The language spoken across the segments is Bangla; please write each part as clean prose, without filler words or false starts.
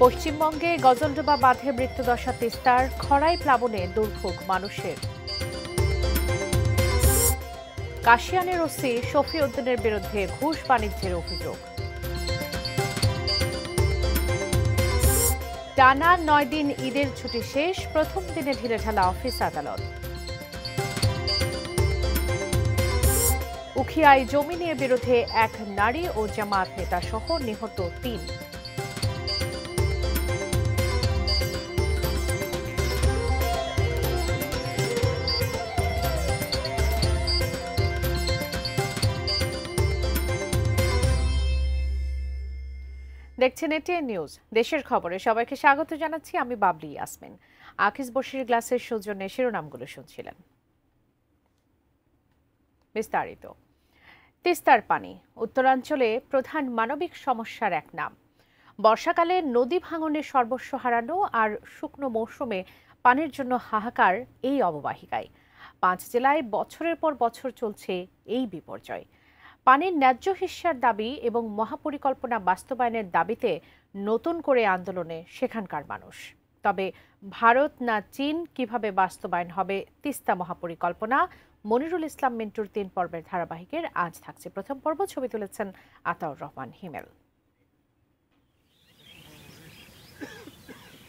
পশ্চিমবঙ্গে গজলডোবা বাঁধে মৃত্যুদশা তিস্তার, খরায় প্লাবনে দুর্ভোগ মানুষের। কাশিয়ানের ওসি শফিউদ্দিনের বিরুদ্ধে ঘুষ বাণিজ্যের অভিযোগ। টানা 9 দিন ঈদের ছুটি শেষ, প্রথম দিনে ঢিলেঢালা অফিস আদালত। উখিয়ায় জমি নিয়ে বিরোধে এক নারী ও জামায়াত নেতা সহ নিহত 3। দেখছেন এটিএন নিউজ। দেশের খবরে সবাইকে স্বাগত জানাচ্ছি, আমি বাবলি ইয়াসমিন। আকিস বশির গ্লাসের সৌজন্যে শিরোনামগুলো শুনছিলেন। বিস্তারিত। তিস্তার পানি উত্তরাঞ্চলে প্রধান মানবিক সমস্যার এক নাম। বর্ষাকালে নদী ভাঙনে সর্বস্ব হারানো আর শুকনো মৌসুমে পানির জন্য হাহাকার এই অববাহিকায়। 5 জেলায় বছরের পর বছর চলছে এই বিপর্যয়। পানির ন্যায্য হিস্যার দাবি এবং মহাপরিকল্পনা বাস্তবায়নের দাবিতে নতুন করে আন্দোলনে সেখানকার মানুষ। তবে ভারত না চীন, কিভাবে বাস্তবায়ন হবে তিস্তা মহাপরিকল্পনা? মনিরুল ইসলাম মিন্টুর 3 পর্বের ধারাবাহিকের আজ থাকছে প্রথম পর্ব। ছবি তুলেছেন আতাউর রহমান হিমেল।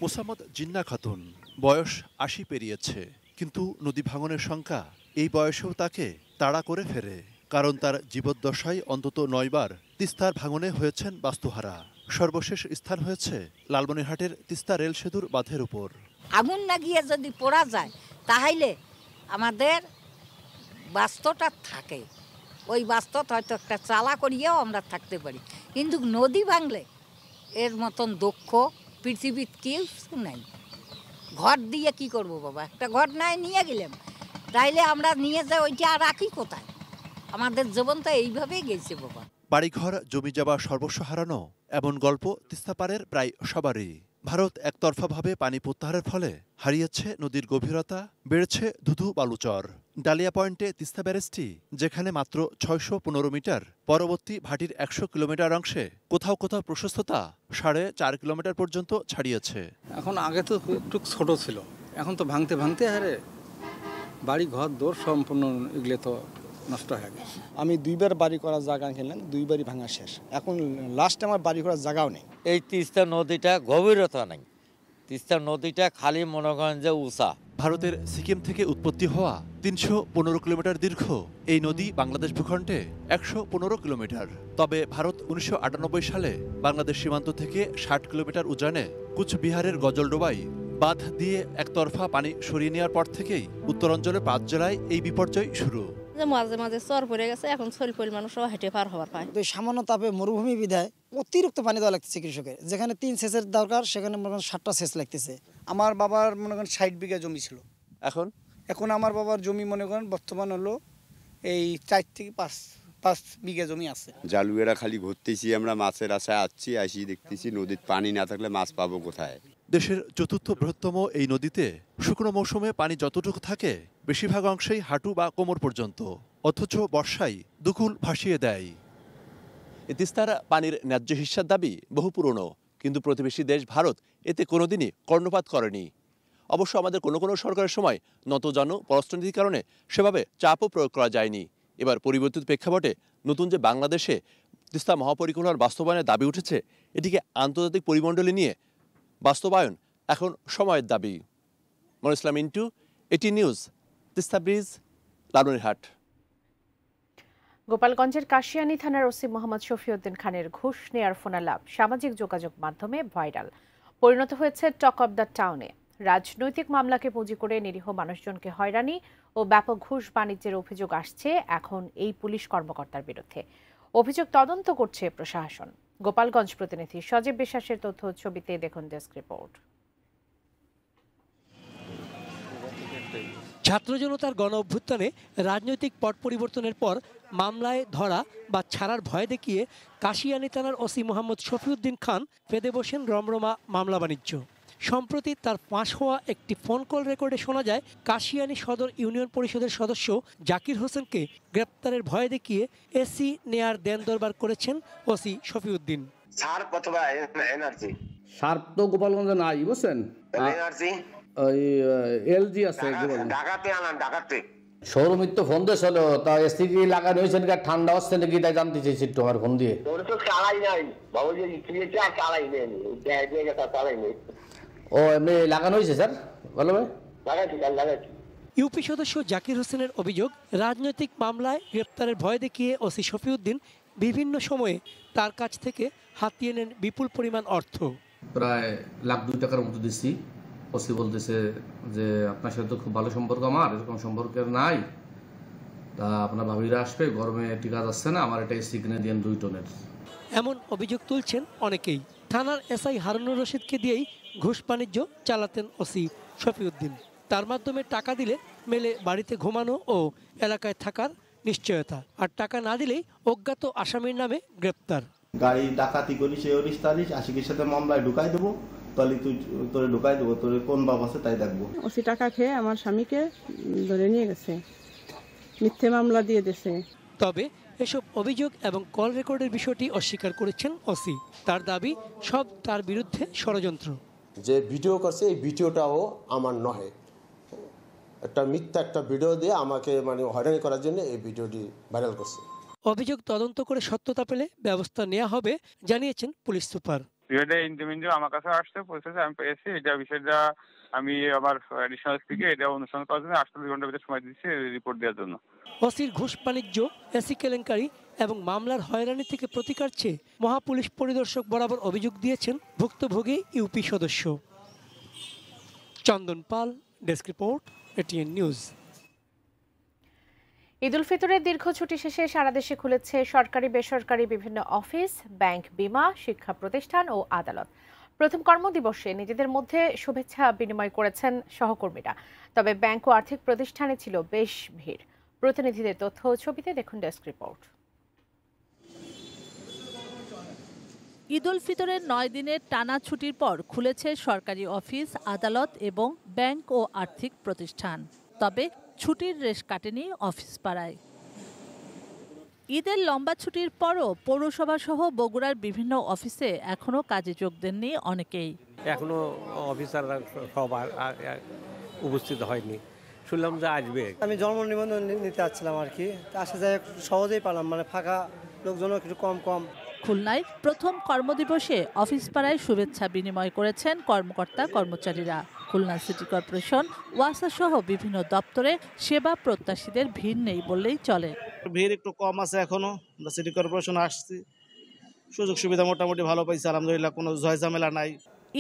মোসাম্মদ জিন্না খাতুন, বয়স 80 পেরিয়েছে, কিন্তু নদী ভাঙনের শঙ্কা এই বয়সেও তাকে তাড়া করে ফেরে। কারণ তার জীবদ্দশায় অন্তত 9 বার তিস্তার ভাঙনে হয়েছেন বাস্তুহারা। সর্বশেষ স্থান হয়েছে লালমনিরহাটের তিস্তা রেল সেতুর বাঁধের উপর। আগুন লাগিয়ে যদি পোড়া যায় তাহলে আমাদের বাস্তুটা থাকে, ওই বাস্তু হয়তো একটা চালা করিয়েও আমরা থাকতে পারি, কিন্তু নদী ভাঙলে এর মতন দক্ষ পৃথিবীর কেউ নাই। ঘর দিয়ে কি করব বাবা, একটা ঘর নাই নিয়ে গেলাম, তাইলে আমরা নিয়ে যাই ওইটা আর রাখি কোথায়? আমাদের জীবন তো এইভাবেই গেছে বাবা। বাড়িঘর, জমি যাওয়া, সর্বস্ব হারানো, এমন গল্প তিস্তাপাড়ের প্রায় সবারই। ভারত একতরফাভাবে পানি প্রত্যাহারের ফলে হারিয়েছে নদীর গভীরতা, বেড়েছে ধুধু বালুচর। ডালিয়া পয়েন্টে তিস্তা ব্যারেজটি যেখানে মাত্র 615 মিটার, পরবর্তী ভাটির 100 কিলোমিটার অংশে কোথাও কোথাও প্রশস্ততা 4.5 কিলোমিটার পর্যন্ত ছাড়িয়েছে। এখন আগে তো একটু ছোট ছিল, এখন তো ভাঙতে ভাঙতে হারে বাড়ি ঘর দৌড় সম্পূর্ণ এগুলো তো নষ্ট হয়ে গেছে। আমি 2 বার বাড়ি করার জায়গা কিনলাম, 2 বারই ভাঙা শেষ। এখন লাস্টে আমার বাড়ি করার জায়গাও নেই। এই তিস্তা নদীটা গভীরতা নেই, তিস্তা নদীটা খালি মনে করেন যে উঁচা। ভারতের সিকিম থেকে উৎপত্তি হওয়া 315 কিলোমিটার দীর্ঘ এই নদী বাংলাদেশ ভূখণ্ডে 115 কিলোমিটার। তবে ভারত 1998 সালে বাংলাদেশ সীমান্ত থেকে 60 কিলোমিটার উজানে কুচবিহারের গজলডোবায় বাঁধ দিয়ে একতরফা পানি সরিয়ে নেওয়ার পর থেকেই উত্তরাঞ্চলের 5 জেলায় এই বিপর্যয় শুরু। মাঝে মাঝে চর পড়ে গেছে, এখন ছলপল মানুষও হেঁটে পার হওয়ার পায়। সামান্য তাপে মরুভূমি বিধায় অতিরিক্ত পানি দেওয়া লাগতেছে কৃষকের। যেখানে 3 সেচের দরকার সেখানে মনে করেন 7টা সেচ লাগতেছে। আমার বাবার মনে করেন 60 বিঘা জমি ছিল, এখন আমার বাবার জমি মনে করেন বর্তমান হলো এই 4 থেকে 5 বিঘা জমি আছে। জালুয়েরা খালি ঘুরতেছি আমরা, মাছের আশায় আসি দেখতেছি নদীর পানি না থাকলে মাছ পাবো কোথায়? দেশের 4র্থ বৃহত্তম এই নদীতে শুকনো মৌসুমে পানি যতটুকু থাকে বেশিরভাগ অংশেই হাঁটু বা কোমর পর্যন্ত, অথচ বর্ষায় দুকুল ভাসিয়ে দেয়। তিস্তার পানির ন্যায্য হিস্যার দাবি বহু পুরনো, কিন্তু প্রতিবেশী দেশ ভারত এতে কোনোদিনই কর্ণপাত করেনি। অবশ্য আমাদের কোনো কোনো সরকারের সময় নতজানু পররাষ্ট্রনীতির কারণে সেভাবে চাপও প্রয়োগ করা যায়নি। এবার পরিবর্তিত প্রেক্ষাপটে নতুন যে বাংলাদেশে তিস্তা মহাপরিকল্পনার বাস্তবায়নের দাবি উঠেছে, এটিকে আন্তর্জাতিক পরিমণ্ডলে নিয়ে বাস্তবায়ন এখন সময়ের দাবি। Monirul Islam Mintu, ATN news, Teesta bridge, Lalmonirhat. গোপালগঞ্জের কাশিয়ানী থানার ওসি মোহাম্মদ শফিউদ্দিন খানের ঘুষ নেয়ার ফোনালাপ সামাজিক যোগাযোগ মাধ্যমে ভাইরাল, পরিণত হয়েছে টক অব দ্য টাউনে। রাজনৈতিক মামলাকে পুঁজি করে নিরীহ মানুষজনকে হয়রানি ও ব্যাপক ঘুষ বাণিজ্যের অভিযোগ আসছে এখন এই পুলিশ কর্মকর্তার বিরুদ্ধে। অভিযোগ তদন্ত করছে প্রশাসন। গোপালগঞ্জ প্রতিনিধি সজীব বিশ্বাসের তথ্য ছবিতে দেখুন ডেস্ক রিপোর্ট। ছাত্র জনতার গণ অভ্যুত্থানে রাজনৈতিক পট পরিবর্তনের পর মামলায় ধরা বা ছাড়ার ভয় দেখিয়ে কাশিয়ানী থানার ওসি মোহাম্মদ শফিউদ্দিন খান ফেদে বসেন রমরমা মামলা বাণিজ্য। সম্প্রতি তার ফাঁস হওয়া একটি ফোন কল রেকর্ডে শোনা যায় কাশিয়ানী সদর ইউনিয়ন পরিষদের সদস্য জাকির হোসেনকে গ্রেপ্তারের ভয় দেখিয়ে এসি নেয়ার দেন দরবার করেছেন ওসি শফিউদ্দিন। স্যার অথবা এনার্জি শার্প তো গোপালগঞ্জে নাই বুঝছেন, ওই এলজি আছে শোরুমিত তো ফোন দিয়েছিল, তা এসি কি লাগানো হয়েছে নাকি ঠান্ডা হচ্ছে নাকি তাই জানতে চাইছি একটু আমার ফোন দিয়ে। ও এমনি লাগানো হয়েছে স্যার, ভালো ভাই ইউপি সদস্য জাকির হোসেনের অভিযোগ, রাজনৈতিক মামলায় গ্রেপ্তারের ভয় দেখিয়ে ওসি শফিউদ্দিন বিভিন্ন সময়ে তার কাছ থেকে হাতিয়ে নেন বিপুল পরিমাণ অর্থ। প্রায় $1,02,000 টাকার মতো দিচ্ছি। ওসি বলতেছে যে আপনার সাথে তো খুব ভালো সম্পর্ক, আমার এরকম সম্পর্কের নাই, তা আপনার ভাবিরা আসবে, গরমে টিকা যাচ্ছে না, আমার এটা এসি কিনে দিয়েন 2 টনের। এমন অভিযোগ তুলছেন অনেকেই। থানার এসআই হারুনুর রশিদকে দিয়েই ঘুষ বাণিজ্য চালাতেন ওসি শফিউদ্দিন। তার মাধ্যমে টাকা দিলে মেলে বাড়িতে ঘুমানো ও এলাকায় থাকার নিশ্চয়তা, আর টাকা না দিলেই অজ্ঞাত আসামির নামে গ্রেপ্তার। গাড়ি ডাকাতি করি, সে তারিখ আশিকের সাথে মামলায় ঢুকাই দেবো, তাহলে তুই তোরে ঢুকাই দেবো, তোর কোন বাপ আছে তাই দেখবো। ওসি টাকা খেয়ে আমার স্বামীকে ধরে নিয়ে গেছে, মিথ্যে মামলা দিয়ে দিয়েছে। তবে এসব অভিযোগ এবং কল রেকর্ডের বিষয়টি অস্বীকার করেছেন ওসি। তার দাবি সব তার বিরুদ্ধে ষড়যন্ত্র। যে ভিডিও করছে এই ভিডিওটাও আমার নয়, একটা মিথ্যা একটা ভিডিও দিয়ে আমাকে মানে হয়রানি করার জন্য এই ভিডিওটি ভাইরাল করছে। অভিযোগ তদন্ত করে সত্যতা পেলে ব্যবস্থা নেওয়া হবে জানিয়েছেন পুলিশ সুপার। আমার কাছে আসছে, আমি পেয়েছি এটা বিষয়টা, আমি আমার এডিশনাল স্পিকে এটা অনুসরণ করার জন্য 48 ঘন্টার ভিতরে সময় দিচ্ছি রিপোর্ট দেওয়ার জন্য। ওসির ঘুষ বাণিজ্য, এসি কেলেঙ্কারি এবং মামলার হয়রানি থেকে প্রতিকার চেয়ে মহাপুলিশ পরিদর্শক বরাবর অভিযোগ দিয়েছেন ভুক্তভোগী ইউপি সদস্য। Chandan Pal, desk report, ATN news. Eid ul ফিতরের দীর্ঘ ছুটি শেষে সারা দেশে খুলেছে সরকারি বেসরকারি বিভিন্ন অফিস, ব্যাংক, বীমা, শিক্ষা প্রতিষ্ঠান ও আদালত। প্রথম কর্মদিবসে নিজেদের মধ্যে শুভেচ্ছা বিনিময় করেছেন সহকর্মীরা। তবে ব্যাংক ও আর্থিক প্রতিষ্ঠানে ছিল বেশ ভিড়। প্রতিনিধিদের তথ্য ও ছবিতে দেখুন ডেস্ক রিপোর্ট। ঈদ উল ফিতরের 9 দিনের টানা ছুটির পর খুলেছে সরকারি অফিস, আদালত এবং ব্যাংক ও আর্থিক প্রতিষ্ঠান। তবে ছুটির রেশ কাটেনি অফিস পাড়ায়। ঈদের লম্বা ছুটির পরও পৌরসভা সহ বগুড়ার বিভিন্ন অফিসে এখনো কাজে যোগ দেননি অনেকেই। এখনো অফিসাররা সব উপস্থিত হয়নি, শুনলাম যে আসবে। আমি জন্ম নিবন্ধন নিতে আসছিলাম আর কি, আসা যায় সহজেই পালাম, মানে ফাঁকা লোকজনও একটু কম। খুলনায় প্রথম কর্মদিবসে অফিস পাড়ায় শুভেচ্ছা বিনিময় করেছেন কর্মকর্তা কর্মচারীরা। খুলনা সিটি কর্পোরেশন, ওয়াসা সহ বিভিন্ন দপ্তরে সেবা প্রত্যাশীদের ভিড় নেই বললেই চলে। ভিড় একটু কম আছে এখনো, সিটি কর্পোরেশন আসছি, সুযোগ সুবিধা মোটামুটি ভালো পাইছে আলহামদুলিল্লাহ, কোনো ঝয়ঝামেলা নাই।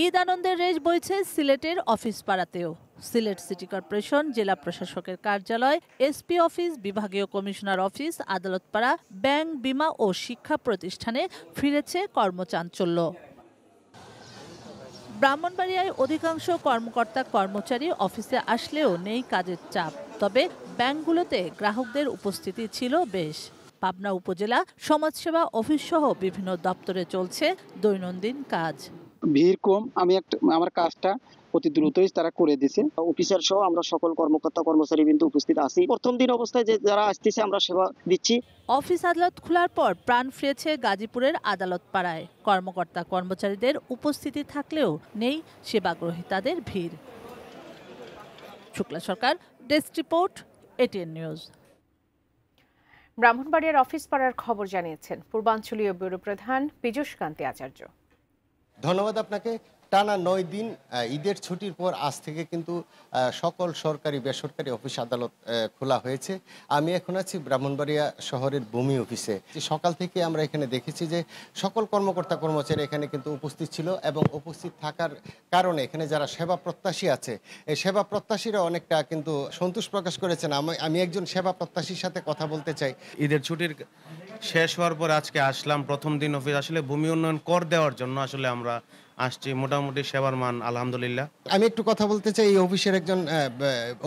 ঈদ আনন্দের রেশ বইছে সিলেটের অফিস পাড়াতেও। সিলেট সিটি কর্পোরেশন, জেলা প্রশাসকের কার্যালয়, এসপি অফিস, বিভাগীয় কমিশনার অফিস, আদালত পাড়া, ব্যাংক, বীমা ও শিক্ষা প্রতিষ্ঠানে ফিরেছে কর্মচাঞ্চল্য। ব্রাহ্মণবাড়িয়ায় অধিকাংশ কর্মকর্তা কর্মচারী অফিসে আসলেও নেই কাজের চাপ। তবে ব্যাংকগুলোতে গ্রাহকদের উপস্থিতি ছিল বেশ। পাবনা উপজেলা সমাজসেবা অফিস সহ বিভিন্ন দপ্তরে চলছে দৈনন্দিন কাজ। ভিড় কম, আমার কাজটা অতি দ্রুতই তারা করে দিছে। অফিসার সহ আমরা সকল কর্মকর্তা কর্মচারী কিন্তু উপস্থিত আছি। প্রথম দিন অবস্থায় যে যারা আসতেছে আমরা সেবা দিচ্ছি। অফিস আদালত খোলার পর প্রাণ ফিরেছে গাজীপুরের আদালত পাড়ায়। কর্মকর্তা কর্মচারীদের উপস্থিতি থাকলেও নেই সেবাগ্রহীতাদের ভিড়। শুক্লা সরকার, ডেস্ক রিপোর্ট, এটিএন নিউজ। ব্রাহ্মণবাড়িয়ার অফিস পাড়ার খবর জানিয়েছেন পূর্বাঞ্চলীয় ব্যুরো প্রধান পীযূষ কান্তি আচার্য। ধন্যবাদ আপনাকে। টানা 9 দিন ঈদের ছুটির পর আজ থেকে কিন্তু সকল সরকারি বেসরকারি অফিস আদালত খোলা হয়েছে। আমি এখন আছি ব্রাহ্মণবাড়িয়া শহরের ভূমি অফিসে। সকাল থেকে আমরা এখানে দেখেছি যে সকল কর্মকর্তা কর্মচারী এখানে কিন্তু উপস্থিত ছিল এবং উপস্থিত থাকার কারণে এখানে যারা সেবা প্রত্যাশী আছে এই সেবা প্রত্যাশীরা অনেকটা কিন্তু সন্তোষ প্রকাশ করেছেন। আমি একজন সেবা প্রত্যাশীর সাথে কথা বলতে চাই। ঈদের ছুটির শেষ হওয়ার পর আজকে আসলাম, প্রথম দিন অফিস আসলে ভূমি উন্নয়ন কর দেওয়ার জন্য আসলে আমরা আসছি। মোটামুটি সেবার মান আলহামদুলিল্লাহ। আমি একটু কথা বলতে চাই এই অফিসের একজন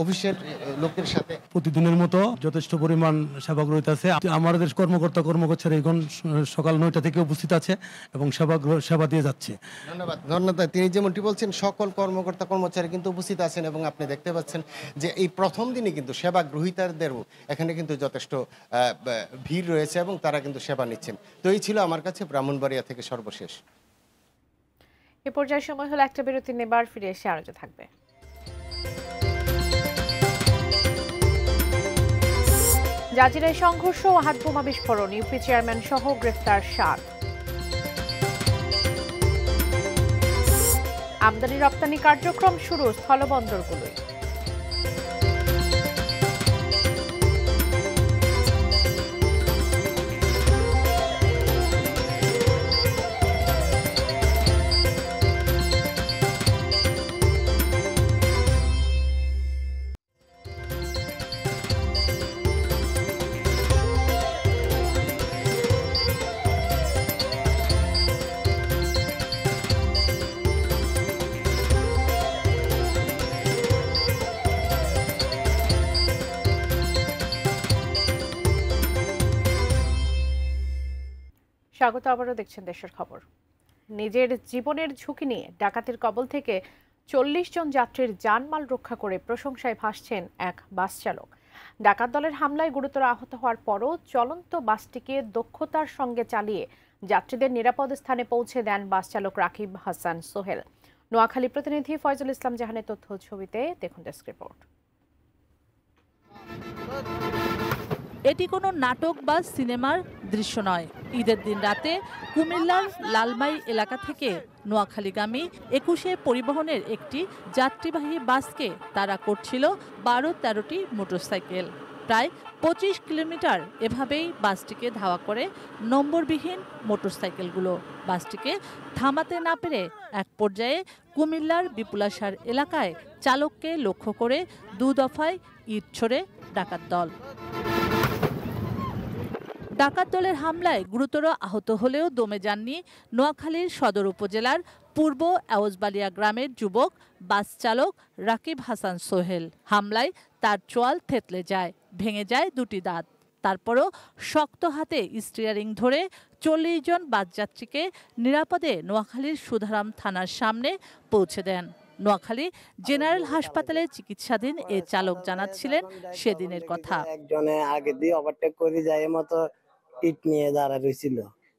অফিসের লোকের সাথে। প্রতিদিনের মতো যথেষ্ট পরিমাণ সেবাগ্রহীতা আছে। আমাদের কর্মকর্তা কর্মচারী এখন সকাল 9টা থেকে উপস্থিত আছে এবং সেবা দিয়ে যাচ্ছে। ধন্যবাদ। তিনি যেমনটি বলছেন সকল কর্মকর্তা কর্মচারী কিন্তু উপস্থিত আছেন এবং আপনি দেখতে পাচ্ছেন যে এই প্রথম দিনে কিন্তু সেবা গ্রহীতাদেরও এখানে কিন্তু যথেষ্ট ভিড় রয়েছে এবং তারা কিন্তু সেবা নিচ্ছেন। তো এই ছিল আমার কাছে ব্রাহ্মণবাড়িয়া থেকে সর্বশেষ। এ পর্যায়ে সময় হলো একটা বিরতি নেবার, ফিরে এসে আরো থাকবে। জাজিরায় সংঘর্ষ ও হাতবোমা বিস্ফোরণ, ইউপি চেয়ারম্যান সহ গ্রেফতার 7। আমদানি রপ্তানি কার্যক্রম শুরু স্থলবন্দরগুলোয়। স্বাগত, আবারও দেখছেন দেশের খবর। নিজের জীবনের ঝুঁকি নিয়ে ডাকাতের কবল থেকে 40 জন যাত্রীর জানমাল রক্ষা করে প্রশংসায় ভাসছেন এক বাস চালক। ডাকাত দলের হামলায় গুরুতর আহত হওয়ার পরও চলন্ত বাসটিকে দক্ষতার সঙ্গে চালিয়ে যাত্রীদের নিরাপদ স্থানে পৌঁছে দেন বাস চালক রাকিব হাসান সোহেল। নোয়াখালী প্রতিনিধি ফয়জুল ইসলাম জাহানের তথ্য ছবিতে দেখুন ডেস্ক রিপোর্ট। এটি কোনো নাটক বা সিনেমার দৃশ্য নয়। ঈদের দিন রাতে কুমিল্লার লালমাই এলাকা থেকে নোয়াখালীগামী 21 পরিবহনের একটি যাত্রীবাহী বাসকে তাড়া করছিল 12-13টি মোটরসাইকেল। প্রায় 25 কিলোমিটার এভাবেই বাসটিকে ধাওয়া করে নম্বরবিহীন মোটরসাইকেলগুলো। বাসটিকে থামাতে না পেরে এক পর্যায়ে কুমিল্লার বিপুলাসার এলাকায় চালককে লক্ষ্য করে 2 দফায় ইট ছোড়ে ডাকাত দল। ডাকাত দলের হামলায় গুরুতর আহত হলেও দমে যাননি নোয়াখালীর সদর উপজেলার পূর্ব আওয়াজবালিয়া গ্রামের যুবক বাস চালক রাকিব হাসান সোহেল। হামলায় তার চোয়াল থেতলে যায়, ভেঙে যায় 2টি দাঁত। তারপরও শক্ত হাতে স্টিয়ারিং ধরে 40 জন বাসযাত্রীকে নিরাপদে নোয়াখালীর সুধারাম থানার সামনে পৌঁছে দেন। নোয়াখালী জেনারেল হাসপাতালে চিকিৎসাধীন এ চালক জানাচ্ছিলেন সেদিনের কথা। একজনে আগে দিয়ে ওভারটেক করে যায় মতো ইট নিয়ে দাঁড়া রয়েছিল।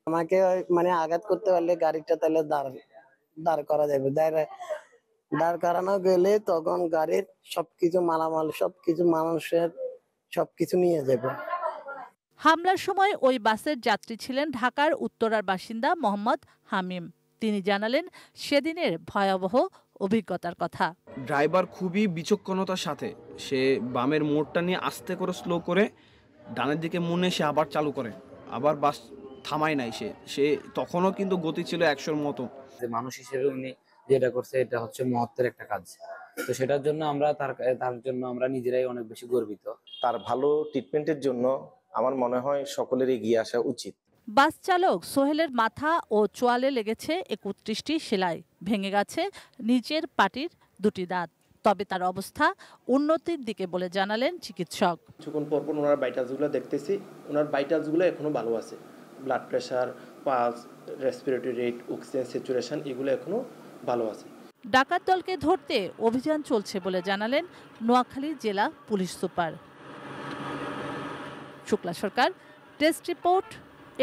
আমাকে মানে আঘাত করতে পারলে গাড়িটা তাহলে দাঁড় করা যাবে। দাঁড় করানো গেলে তখন গাড়ির সবকিছু মালামাল সবকিছু মানুষের সবকিছু নিয়ে যাবে। হামলার সময় ওই বাসের যাত্রী ছিলেন ঢাকার উত্তরার বাসিন্দা মোহাম্মদ হামিম। তিনি জানালেন সেদিনের ভয়াবহ অভিজ্ঞতার কথা। ড্রাইভার খুবই বিচক্ষণতার সাথে সে বামের মোড়টা নিয়ে আস্তে করে স্লো করে ডানের দিকে মুড়ে সে আবার চালু করে, আবার বাস থামায় নাই। সে তখনও কিন্তু গতি ছিল 100-র মতো। মানুষ হিসেবে উনি যেটা করছে এটা হচ্ছে মহত্বের একটা কাজ। তো সেটার জন্য আমরা তার জন্য আমরা নিজেরাই অনেক বেশি গর্বিত। তার ভালো ট্রিটমেন্টের জন্য আমার মনে হয় সকলের এগিয়ে আসা উচিত। বাস চালক সোহেলের মাথা ও চোয়ালে লেগেছে 31টি সেলাই, ভেঙে গেছে নিচের পাটির 2টি দাঁত। তবে তার অবস্থা উন্নতির দিকে বলে জানালেন চিকিৎসক। কিছুক্ষণ পর ওনার ভাইটালসগুলো দেখতেছি, ওনার ভাইটালসগুলো এখনো ভালো আছে। Blood pressure, pulse, respiratory rate, oxygen saturation এগুলো এখনো ভালো আছে। ডাকাত দলকে ধরতে অভিযান চলছে বলে জানালেন নোয়াখালী জেলা পুলিশ সুপার। শুক্লা সরকার, ডেস্ক রিপোর্ট,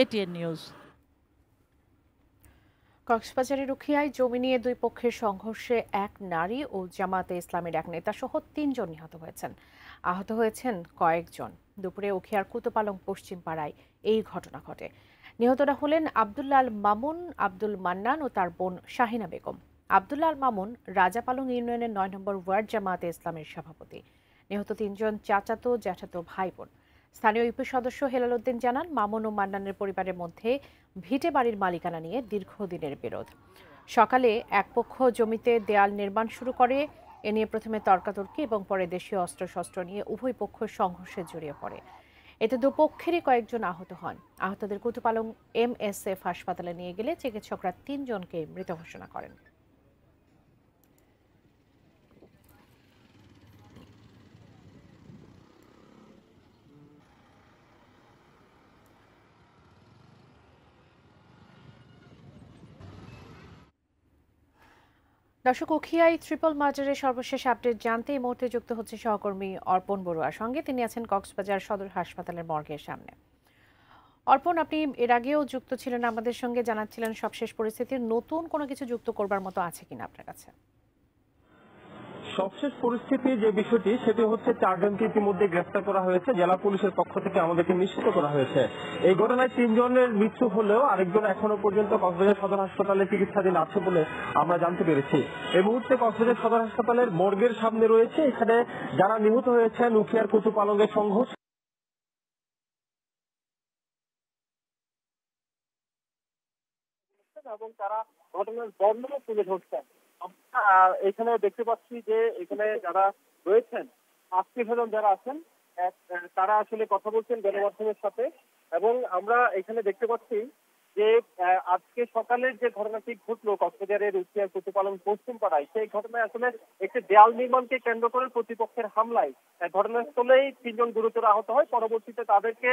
এটিএন নিউজ। কক্সবাজারের উখিয়ায় জমি নিয়ে 2 পক্ষের সংঘর্ষে এক নারী ও জামায়াতে ইসলামের এক নেতা সহ 3 জন নিহত হয়েছেন। আহত হয়েছেন কয়েকজন। দুপুরে উখিয়ার কুতপালং পশ্চিম পাড়ায় এই ঘটনা ঘটে। নিহতরা হলেন আব্দুল্লাহ মামুন, আব্দুল মান্নান ও তার বোন শাহিনা বেগম। আব্দুল্লাহ মামুন রাজাপালং ইউনিয়নের 9 নম্বর ওয়ার্ড জামায়াতে ইসলামের সভাপতি। নিহত 3 জন চাচাতো জ্যাঠাতো ভাই বোন। স্থানীয় ইউপি সদস্য হেলাল উদ্দিন জানান, মামুন ও মান্নানের পরিবারের মধ্যে ভিটে বাড়ির মালিকানা নিয়ে দীর্ঘদিনের বিরোধ। সকালে এক পক্ষ জমিতে দেয়াল নির্মাণ শুরু করে। এ নিয়ে প্রথমে তর্কাতর্কি এবং পরে দেশীয় অস্ত্রশস্ত্র নিয়ে উভয় পক্ষ সংঘর্ষে জড়িয়ে পড়ে। এতে দুপক্ষেরই কয়েকজন আহত হন। আহতদের কুতুপালং MSF হাসপাতালে নিয়ে গেলে চিকিৎসকরা 3 জনকে মৃত ঘোষণা করেন। দর্শক, উখিয়ায় ট্রিপল মার্ডারের সর্বশেষ আপডেট জানতে এই মুহূর্তে যুক্ত হচ্ছে সহকর্মী অর্পণ বড়ুয়ার সঙ্গে। তিনি আছেন কক্সবাজার সদর হাসপাতালের মর্গের সামনে। অর্পণ, আপনি এর আগেও যুক্ত ছিলেন আমাদের সঙ্গে, জানাচ্ছিলেন সবশেষ পরিস্থিতির নতুন কোনো কিছু যুক্ত করবার মতো আছে কিনা আপনার কাছে? সবশেষ পরিস্থিতি যে বিষয়টি সেটি হচ্ছে 4 জনকে ইতিমধ্যে গ্রেফতার করা হয়েছে, জেলা পুলিশের পক্ষ থেকে আমাদেরকে নিশ্চিত করা হয়েছে। এই ঘটনায় 3 জনের মৃত্যু হলেও আরেকজন এখনো পর্যন্ত কক্সবাজার সদর হাসপাতালে চিকিৎসাধীন আছে বলে আমরা জানতে পেরেছি। এই মুহূর্তে কক্সবাজার সদর হাসপাতালের মর্গের সামনে রয়েছে। এখানে যারা নিহত হয়েছেন উখিয়ার কুতুপালংয়ের সংঘর্ষ এবং তারা ঘটনার বর্ণনা তুলে ধরছেন। এখানে দেখতে পাচ্ছি যে এখানে যারা রয়েছেন আত্মীয় স্বজন যারা আছেন তারা আসলে কথা বলছেন গণমাধ্যমের সাথে, এবং আমরা এখানে দেখতে পাচ্ছি যে আজকে সকালের যে ঘটনাটি ঘটলো কক্সবাজারের উখিয়ার কুতুপালং পশ্চিম পাড়ায়, সেই ঘটনায় আসলে একটি দেয়াল নির্মাণকে কেন্দ্র করে প্রতিপক্ষের হামলায় ঘটনাস্থলেই 3 জন গুরুতর আহত হয়। পরবর্তীতে তাদেরকে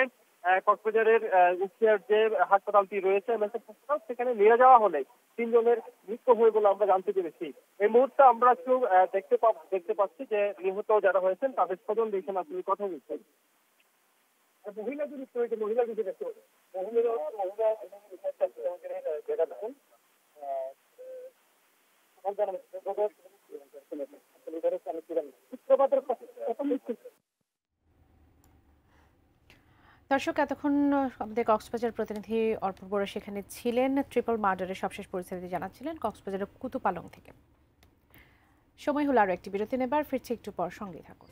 কক্সবাজারের উখিয়ার যে হাসপাতালটি রয়েছে হাসপাতাল, সেখানে নিয়ে যাওয়া হলে 3 জনের মৃত্যু হয়ে বলে আমরা জানতে পেরেছি। এই মুহূর্তে আমরা একটু দেখতে পাচ্ছি যে নিহত যারা হয়েছেন তাদের স্বজন এখানে আসলে কথা বলছেন। মহিলা যদি মহিলা যদি দেখতে দর্শক, এতক্ষণ আমাদের কক্সবাজার প্রতিনিধি অর্পণ বড়ুয়া সেখানে ছিলেন, ট্রিপল মার্ডারের সবশেষ পরিস্থিতি জানাচ্ছিলেন কক্সবাজারের কুতুপালং থেকে। সময় হলো আরো একটি বিরতি নেবার, ফিরছি একটু পর, সঙ্গে থাকুন।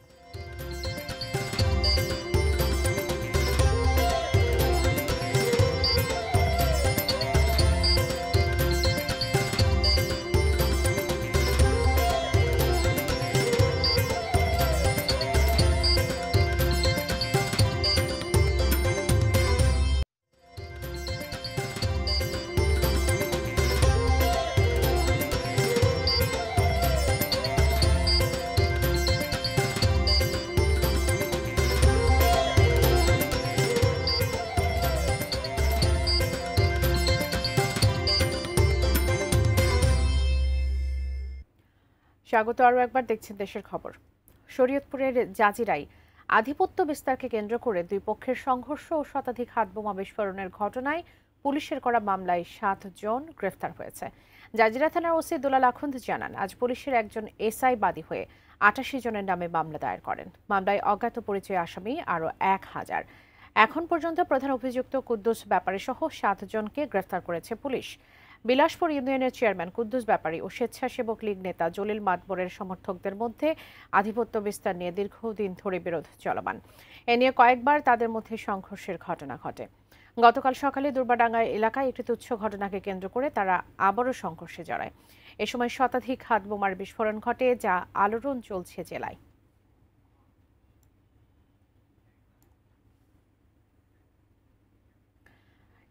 স্বাগত আরও একবার, দেখছেন দেশের খবর। শরীয়তপুরের জাজিরায় আধিপত্য বিস্তারকে কেন্দ্র করে দুই পক্ষের সংঘর্ষ ও শতাধিক হাতবোমা বিস্ফোরণের ঘটনায় পুলিশের করা মামলায় 7 জন গ্রেফতার হয়েছে। জাজিরা থানার ওসি দুলাল আখন্দ জানান, আজ পুলিশের একজন এসআই বাদী হয়ে 88 জনের নামে মামলা দায়ের করেন। মামলায় অজ্ঞাত পরিচয় আসামি আরও 1000। এখন পর্যন্ত প্রধান অভিযুক্ত কুদ্দুস ব্যাপারী সহ 7 জনকে গ্রেফতার করেছে পুলিশ। বিলাসপুর ইউনিয়নের চেয়ারম্যান কুদ্দুস ব্যাপারী ও স্বেচ্ছাসেবক লীগ নেতা জলিল মাতবরের সমর্থকদের মধ্যে আধিপত্য বিস্তার নিয়ে দীর্ঘদিন ধরে বিরোধ চলমান। এ নিয়ে কয়েকবার তাদের মধ্যে সংঘর্ষের ঘটনা ঘটে। গতকাল সকালে দুর্বাডাঙ্গা এলাকায় একটি তুচ্ছ ঘটনাকে কেন্দ্র করে তারা আবারও সংঘর্ষে জড়ায়। এ সময় শতাধিক হাতবোমার বিস্ফোরণ ঘটে, যা আলোড়ন চলছে জেলায়।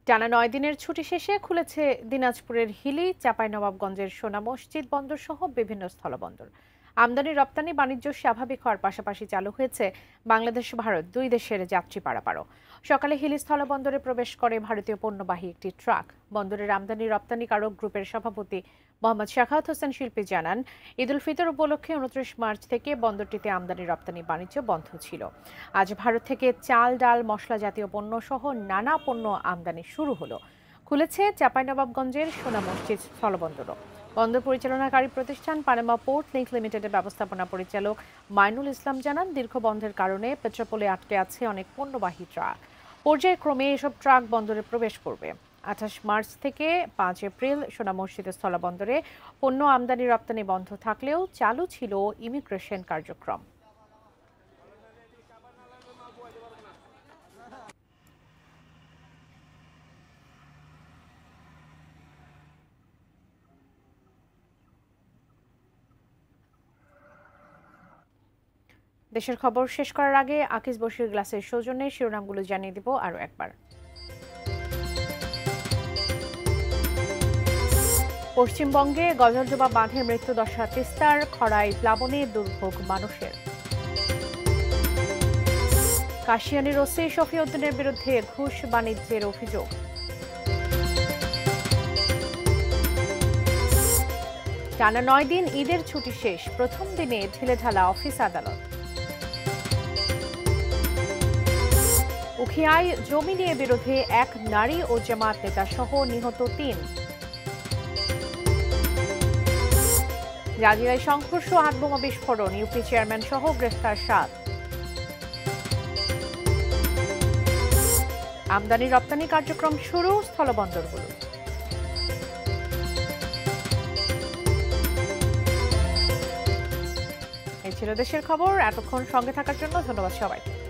টানা 9 দিনের ছুটি শেষে খুলেছে দিনাজপুরের হিলি, চাঁপাইনবাবগঞ্জের সোনা মসজিদ বন্দর সহ বিভিন্ন স্থলবন্দর। আমদানি রপ্তানি বাণিজ্য স্বাভাবিক হওয়ার পাশাপাশি চালু হয়েছে বাংলাদেশ ভারত 2 দেশের যাত্রী পারাপারও। সকালে হিলি স্থলবন্দরে প্রবেশ করে ভারতীয় পণ্যবাহী একটি ট্রাক। বন্দরের আমদানি রপ্তানিকারক গ্রুপের সভাপতি মোহাম্মদ শাখাওয়াত হোসেন শিল্পী জানান, ঈদ উল ফিতর উপলক্ষে 29 মার্চ থেকে বন্দরটিতে আমদানি রপ্তানি বাণিজ্য বন্ধ ছিল। আজ ভারত থেকে চাল, ডাল, মশলা জাতীয় পণ্য সহ নানা পণ্য আমদানি শুরু হলো। খুলেছে চাঁপাইনবাবগঞ্জের সোনা মসজিদ স্থলবন্দরও। বন্দর পরিচালনাকারী প্রতিষ্ঠান পানামা পোর্ট লিংক লিমিটেডের ব্যবস্থাপনা পরিচালক মাইনুল ইসলাম জানান, দীর্ঘ বন্ধের কারণে পেট্রোপোলে আটকে আছে অনেক পণ্যবাহী ট্রাক। পর্যায়ক্রমে এসব ট্রাক বন্দরে প্রবেশ করবে। 28 মার্চ থেকে 5 এপ্রিল সোনা মসজিদ স্থলবন্দরে পণ্য আমদানি রপ্তানি বন্ধ থাকলেও চালু ছিল ইমিগ্রেশন কার্যক্রম। দেশের খবর শেষ করার আগে আকিজ বশির গ্লাসের সৌজন্যে শিরোনামগুলো জানিয়ে দিব আরও একবার। পশ্চিমবঙ্গে গজলডোবা বাঁধে মৃত্যুদশা তিস্তার, খরায় প্লাবনে দুর্ভোগ মানুষের। কাশিয়ানীর ওসি শফিউদ্দিনের বিরুদ্ধে ঘুষ বাণিজ্যের অভিযোগ। টানা 9 দিন ঈদের ছুটি শেষ, প্রথম দিনে ঢিলেঢালা অফিস আদালত। উখিয়ায় জমি নিয়ে বিরোধে এক নারী ও জামাত নেতা সহ নিহত 3। জাজিরায় সংঘর্ষ, হাতবোমা বিস্ফোরণ, ইউপি চেয়ারম্যান সহ গ্রেফতার 7। আমদানি রপ্তানি কার্যক্রম শুরু, স্থলবন্দরগুলো। এই ছিল দেশের খবর। এতক্ষণ সঙ্গে থাকার জন্য ধন্যবাদ সবাইকে।